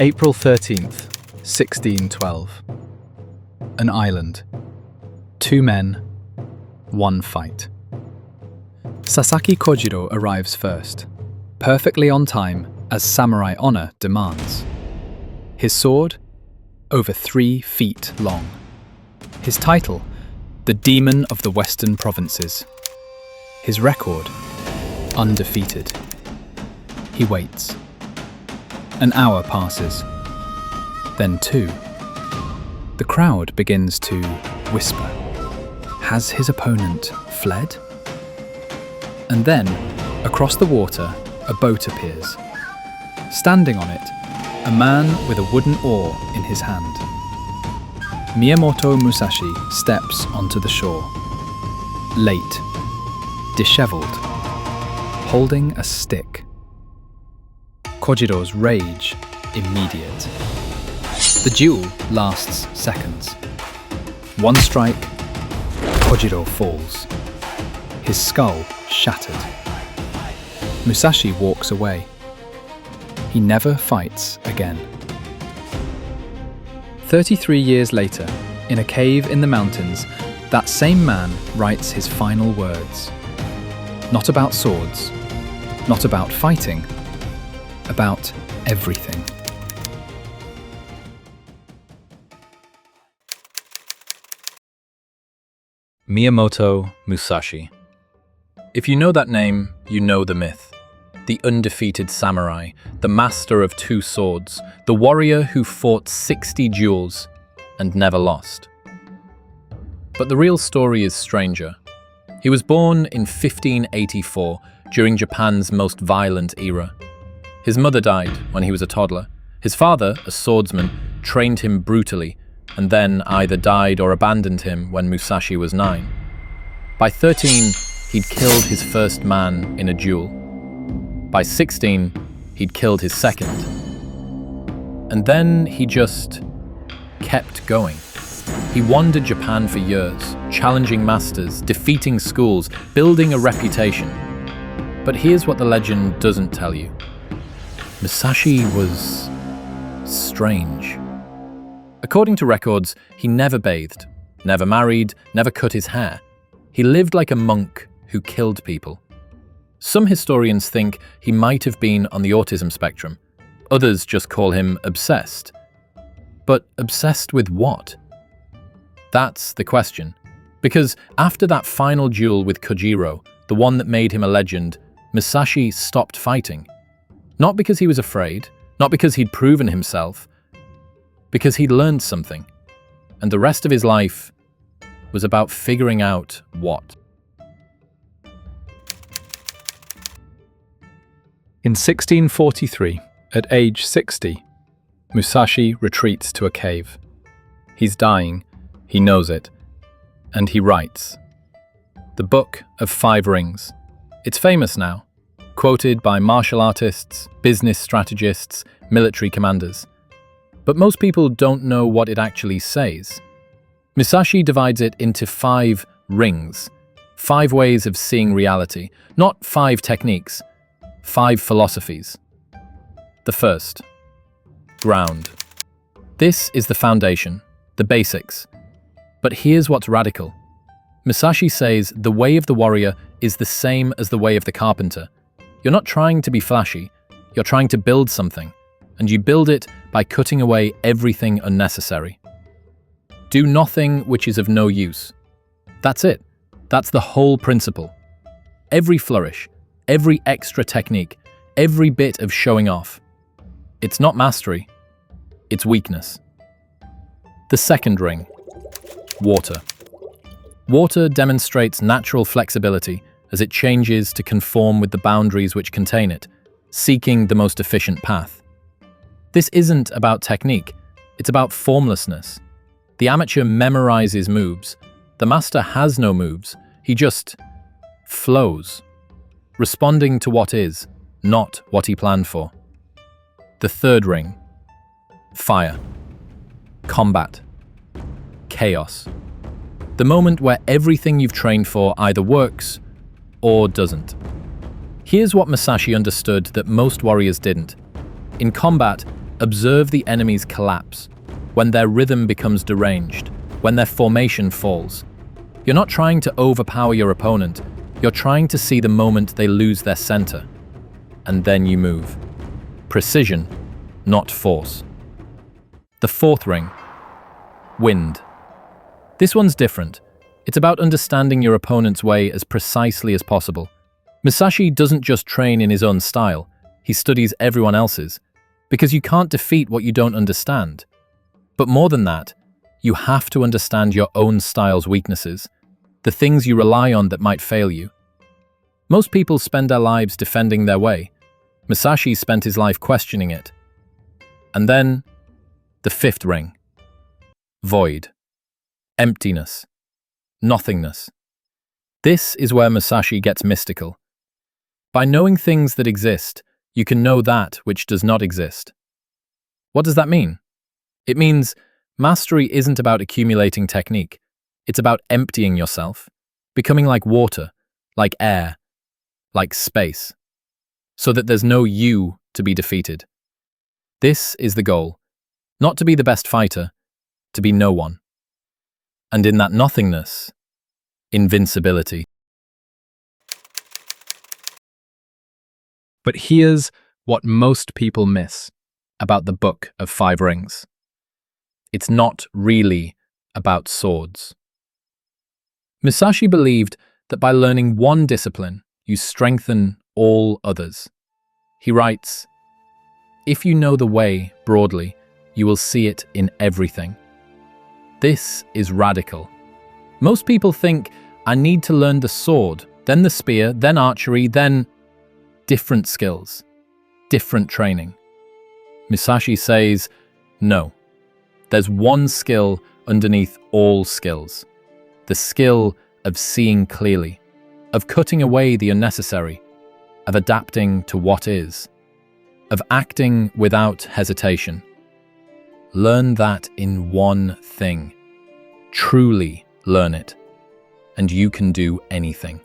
April 13th, 1612. An island. 2 men, 1 fight. Sasaki Kojiro arrives first, perfectly on time as samurai honor demands. His sword, over 3 feet long. His title, the Demon of the Western Provinces. His record, undefeated. He waits. An hour passes, then 2. The crowd begins to whisper. Has his opponent fled? And then, across the water, a boat appears. Standing on it, a man with a wooden oar in his hand. Miyamoto Musashi steps onto the shore. Late, disheveled, holding a stick. Kojiro's rage immediate. The duel lasts seconds. 1 strike, Kojiro falls. His skull shattered. Musashi walks away. He never fights again. 33 years later, in a cave in the mountains, that same man writes his final words. Not about swords, not about fighting, about everything. Miyamoto Musashi. If you know that name, you know the myth. The undefeated samurai, the master of 2 swords, the warrior who fought 60 duels and never lost. But the real story is stranger. He was born in 1584 during Japan's most violent era. His mother died when he was a toddler. His father, a swordsman, trained him brutally and then either died or abandoned him when Musashi was 9. By 13, he'd killed his first man in a duel. By 16, he'd killed his second. And then he just kept going. He wandered Japan for years, challenging masters, defeating schools, building a reputation. But here's what the legend doesn't tell you. Musashi was strange. According to records, he never bathed, never married, never cut his hair. He lived like a monk who killed people. Some historians think he might have been on the autism spectrum. Others just call him obsessed. But obsessed with what? That's the question. Because after that final duel with Kojiro, the one that made him a legend, Musashi stopped fighting. Not because he was afraid, not because he'd proven himself, because he'd learned something. And the rest of his life was about figuring out what. In 1643, at age 60, Musashi retreats to a cave. He's dying, he knows it, and he writes. The Book of 5 Rings. It's famous now, quoted by martial artists, business strategists, military commanders. But most people don't know what it actually says. Musashi divides it into 5 rings, 5 ways of seeing reality, not 5 techniques, 5 philosophies. The first, ground. This is the foundation, the basics. But here's what's radical. Musashi says the way of the warrior is the same as the way of the carpenter. You're not trying to be flashy, you're trying to build something, and you build it by cutting away everything unnecessary. Do nothing which is of no use. That's it. That's the whole principle. Every flourish, every extra technique, every bit of showing off. It's not mastery, it's weakness. The second ring, water. Water demonstrates natural flexibility as it changes to conform with the boundaries which contain it, seeking the most efficient path. This isn't about technique, it's about formlessness. The amateur memorizes moves. The master has no moves, he just flows, responding to what is, not what he planned for. The third ring, fire, combat, chaos. The moment where everything you've trained for either works or doesn't. Here's what Musashi understood that most warriors didn't. In combat, Observe the enemy's collapse, when their rhythm becomes deranged, when their formation falls. You're not trying to overpower your opponent, you're trying to see the moment they lose their center. And then you move. Precision, not force. The fourth ring. Wind. This one's different. It's about understanding your opponent's way as precisely as possible. Musashi doesn't just train in his own style, he studies everyone else's, because you can't defeat what you don't understand. But more than that, you have to understand your own style's weaknesses, the things you rely on that might fail you. Most people spend their lives defending their way. Musashi spent his life questioning it. And then, the fifth ring. Void. Emptiness. Nothingness. This is where Musashi gets mystical. By knowing things that exist, you can know that which does not exist. What does that mean? It means mastery isn't about accumulating technique. It's about emptying yourself, becoming like water, like air, like space, so that there's no you to be defeated. This is the goal. Not to be the best fighter, to be no one. And in that nothingness, invincibility. But here's what most people miss about the Book of Five Rings. It's not really about swords. Musashi believed that by learning one discipline, you strengthen all others. He writes, "If you know the way broadly, you will see it in everything." This is radical. Most people think, I need to learn the sword, then the spear, then archery, then different skills, different training. Musashi says, no. There's one skill underneath all skills. The skill of seeing clearly, of cutting away the unnecessary, of adapting to what is, of acting without hesitation. Learn that in one thing. Truly learn it, and you can do anything.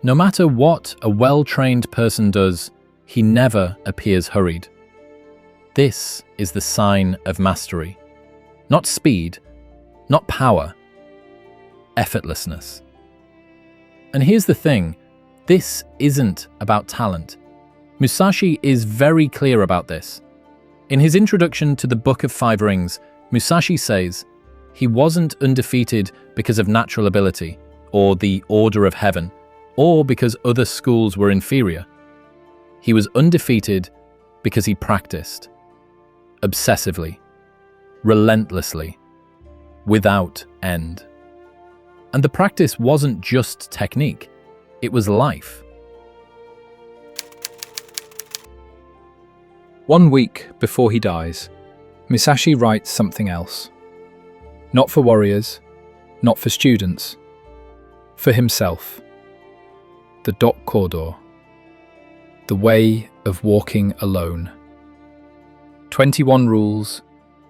No matter what a well-trained person does, he never appears hurried. This is the sign of mastery. Not speed, not power, effortlessness. And here's the thing, this isn't about talent. Musashi is very clear about this. In his introduction to the Book of Five Rings, Musashi says, he wasn't undefeated because of natural ability, or the order of heaven, or because other schools were inferior. He was undefeated because he practiced. Obsessively. Relentlessly. Without end. And the practice wasn't just technique, it was life. 1 week before he dies, Musashi writes something else. Not for warriors, not for students, for himself. The Dokkōdō, the way of walking alone. 21 rules,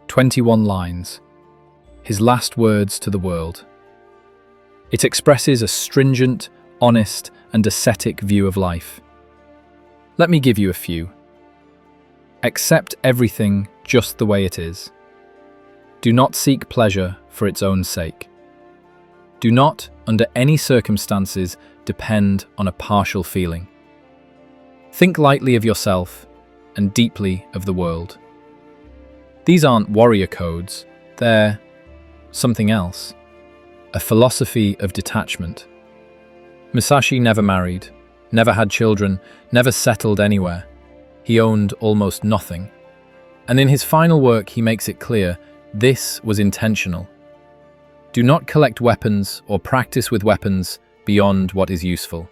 21 lines, his last words to the world. It expresses a stringent, honest, and ascetic view of life. Let me give you a few. Accept everything just the way it is. Do not seek pleasure for its own sake. Do not, under any circumstances, depend on a partial feeling. Think lightly of yourself and deeply of the world. These aren't warrior codes, they're something else. A philosophy of detachment. Musashi never married, never had children, never settled anywhere. He owned almost nothing. And in his final work, he makes it clear, this was intentional. Do not collect weapons or practice with weapons beyond what is useful.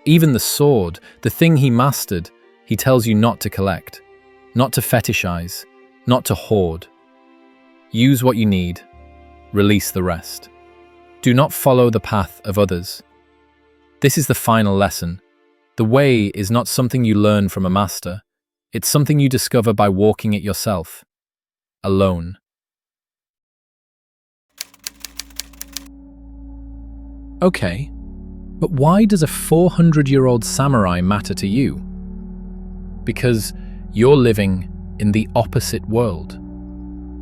Even the sword, the thing he mastered, he tells you not to collect, not to fetishize, not to hoard. Use what you need, release the rest. Do not follow the path of others. This is the final lesson. The way is not something you learn from a master. It's something you discover by walking it yourself, alone. Okay, but why does a 400-year-old samurai matter to you? Because you're living in the opposite world.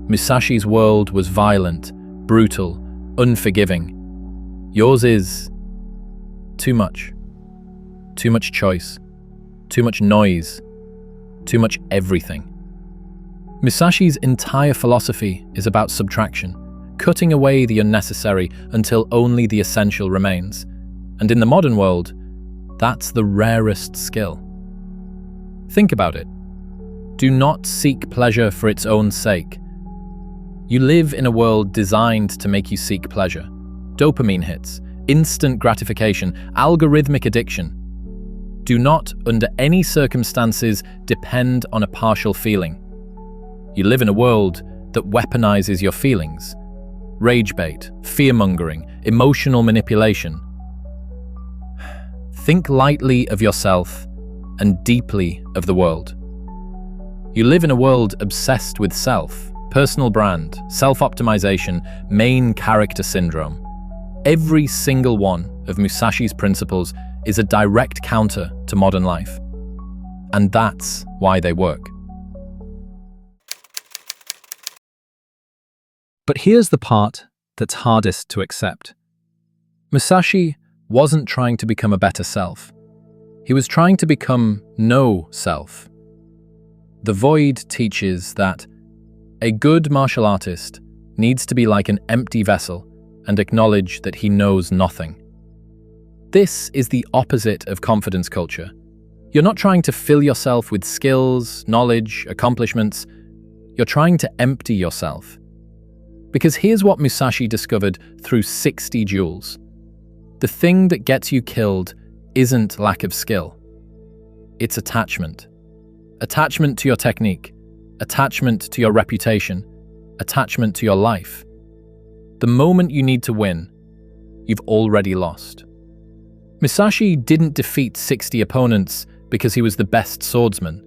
Musashi's world was violent, brutal, unforgiving. Yours is too much. Too much choice. Too much noise. Too much everything. Musashi's entire philosophy is about subtraction, cutting away the unnecessary until only the essential remains. And in the modern world, that's the rarest skill. Think about it. Do not seek pleasure for its own sake. You live in a world designed to make you seek pleasure. Dopamine hits, instant gratification, algorithmic addiction. Do not, under any circumstances, depend on a partial feeling. You live in a world that weaponizes your feelings. Rage bait, fear-mongering, emotional manipulation. Think lightly of yourself and deeply of the world. You live in a world obsessed with self, personal brand, self-optimization, main character syndrome. Every single one of Musashi's principles is a direct counter to modern life. And that's why they work. But here's the part that's hardest to accept. Musashi wasn't trying to become a better self. He was trying to become no self. The Void teaches that a good martial artist needs to be like an empty vessel and acknowledge that he knows nothing. This is the opposite of confidence culture. You're not trying to fill yourself with skills, knowledge, accomplishments. You're trying to empty yourself. Because here's what Musashi discovered through 60 duels. The thing that gets you killed isn't lack of skill. It's attachment. Attachment to your technique. Attachment to your reputation. Attachment to your life. The moment you need to win, you've already lost. Musashi didn't defeat 60 opponents because he was the best swordsman.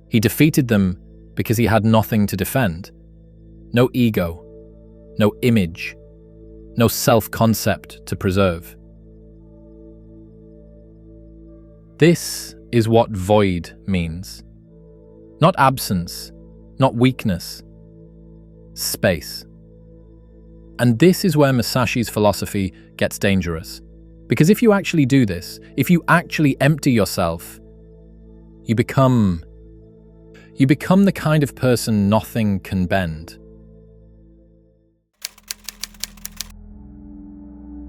He defeated them because he had nothing to defend. No ego. No image. No self-concept to preserve. This is what void means. Not absence, not weakness. Space. And this is where Musashi's philosophy gets dangerous. Because if you actually do this, if you actually empty yourself, you become the kind of person nothing can bend.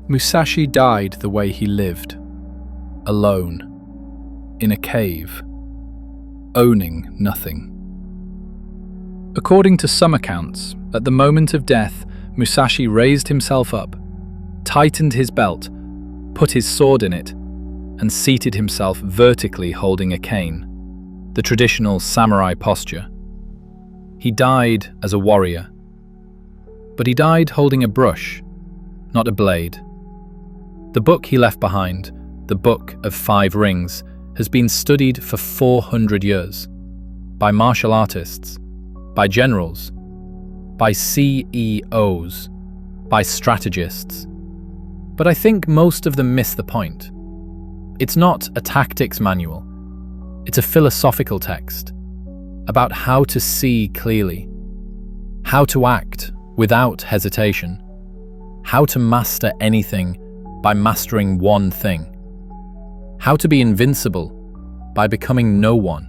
Musashi died the way he lived, alone, in a cave, owning nothing. According to some accounts, at the moment of death, Musashi raised himself up, tightened his belt, put his sword in it, and seated himself vertically holding a cane, the traditional samurai posture. He died as a warrior, but he died holding a brush, not a blade. The book he left behind, the Book of Five Rings, has been studied for 400 years by martial artists, by generals, by CEOs, by strategists. But I think most of them miss the point. It's not a tactics manual. It's a philosophical text about how to see clearly, how to act without hesitation, how to master anything by mastering one thing, how to be invincible by becoming no one.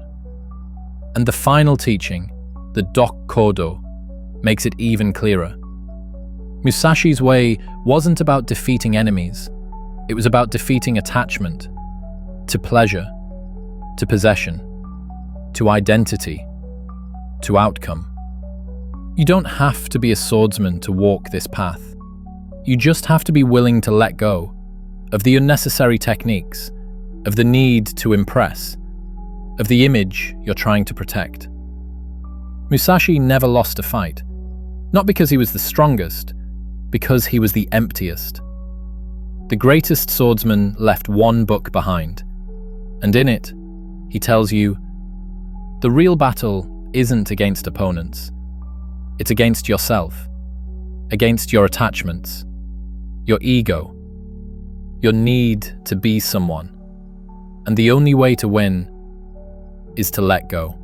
And the final teaching, the Dokkōdō, makes it even clearer. Musashi's way wasn't about defeating enemies. It was about defeating attachment to pleasure, to possession, to identity, to outcome. You don't have to be a swordsman to walk this path. You just have to be willing to let go of the unnecessary techniques, of the need to impress, of the image you're trying to protect. Musashi never lost a fight, not because he was the strongest, because he was the emptiest. The greatest swordsman left one book behind, and in it, he tells you, the real battle isn't against opponents. It's against yourself, against your attachments, your ego, your need to be someone. And the only way to win is to let go.